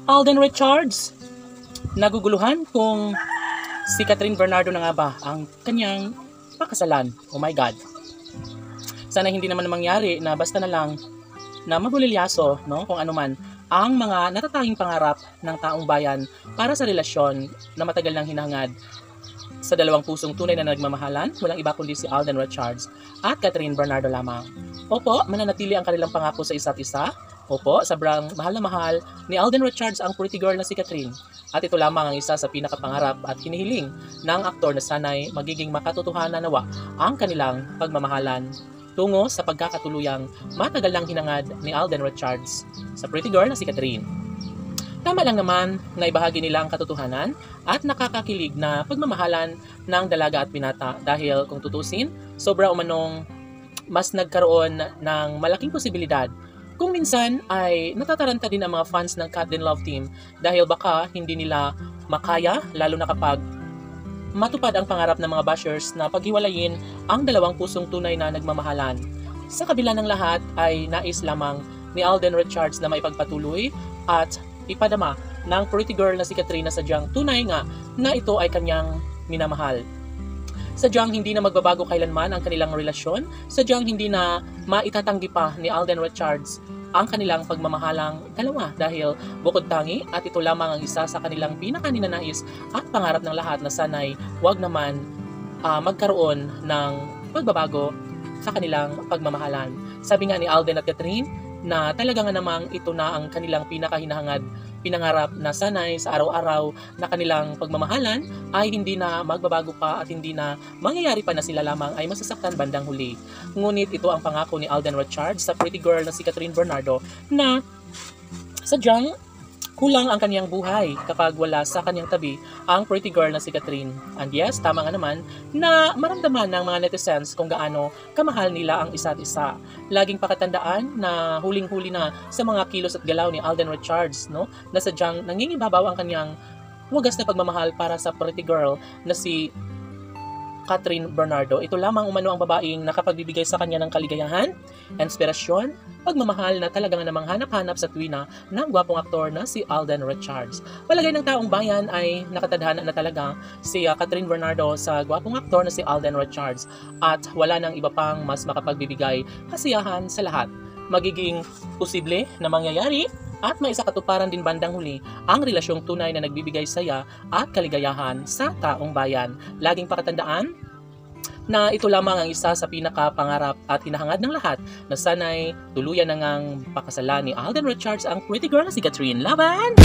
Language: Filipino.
Alden Richards. Naguguluhan kung si Catherine Bernardo na nga ba ang kanyang pakasalan. Oh my God. Sana hindi naman mangyari na basta na lang na mabulilyaso, no, kung ano man ang mga natatanging pangarap ng taong bayan para sa relasyon na matagal nang hinahangad sa dalawang pusong tunay na nagmamahalan, walang iba kundi si Alden Richards at Catherine Bernardo lamang. Opo, mananatili ang kanilang pangako sa isa't isa. Opo, sobrang mahal na mahal ni Alden Richards ang pretty girl na si Catherine. At ito lamang ang isa sa pinakapangarap at hinihiling ng aktor na sanay magiging makatotohanan nawa ang kanilang pagmamahalan tungo sa pagkakatuluyang matagal lang hinangad ni Alden Richards sa pretty girl na si Catherine. Tama lang naman na ibahagi nila ang katotohanan at nakakakilig na pagmamahalan ng dalaga at binata dahil kung tutusin, sobra umanong mas nagkaroon ng malaking posibilidad. Kung minsan ay natataranta din ang mga fans ng Cat Din Love Team dahil baka hindi nila makaya lalo na kapag matupad ang pangarap ng mga bashers na paghiwalayin ang dalawang pusong tunay na nagmamahalan. Sa kabila ng lahat ay nais lamang ni Alden Richards na maipagpatuloy at ipadama ng pretty girl na si Catherine na sadyang tunay nga na ito ay kanyang minamahal. Sadyang hindi na magbabago kailanman ang kanilang relasyon, sadyang hindi na maitatanggi pa ni Alden Richards ang kanilang pagmamahalang dalawa dahil bukod tangi at ito lamang ang isa sa kanilang pinakaninanais at pangarap ng lahat na sanay wag naman magkaroon ng pagbabago sa kanilang pagmamahalan. Sabi nga ni Alden at Catherine na talaga nga namang ito na ang kanilang pinakahinahangad, pinangarap na sanay sa araw-araw na kanilang pagmamahalan ay hindi na magbabago pa at hindi na mangyayari pa na sila lamang ay masasaktan bandang huli. Ngunit ito ang pangako ni Alden Richards sa pretty girl na si Catherine Bernardo na sadyang kulang ang kanyang buhay kapag wala sa kanyang tabi ang pretty girl na si Catherine. And yes, tama nga naman na maramdaman ng mga netizens kung gaano kamahal nila ang isa't isa. Laging pakatandaan na huling-huli na sa mga kilos at galaw ni Alden Richards, no? Na sadyang nangingibabaw ang kanyang wagas na pagmamahal para sa pretty girl na si Catherine Bernardo. Ito lamang umano ang babaeng nakapagbibigay sa kanya ng kaligayahan, inspirasyon, pagmamahal na talagang namang hanap-hanap sa tuwina ng gwapong aktor na si Alden Richards. Palagay ng taong bayan ay nakatadhana na talaga si Catherine Bernardo sa gwapong aktor na si Alden Richards at wala nang iba pang mas makapagbibigay kasiyahan sa lahat. Magiging posible na mangyayari at may isa katuparan din bandang huli ang relasyong tunay na nagbibigay saya at kaligayahan sa taong bayan. Laging pakatandaan na ito lamang ang isa sa pinakapangarap at hinahangad ng lahat na sanay tuluyan na ngang pakasalan ni Alden Richards ang pretty girl na si Catherine. Laban!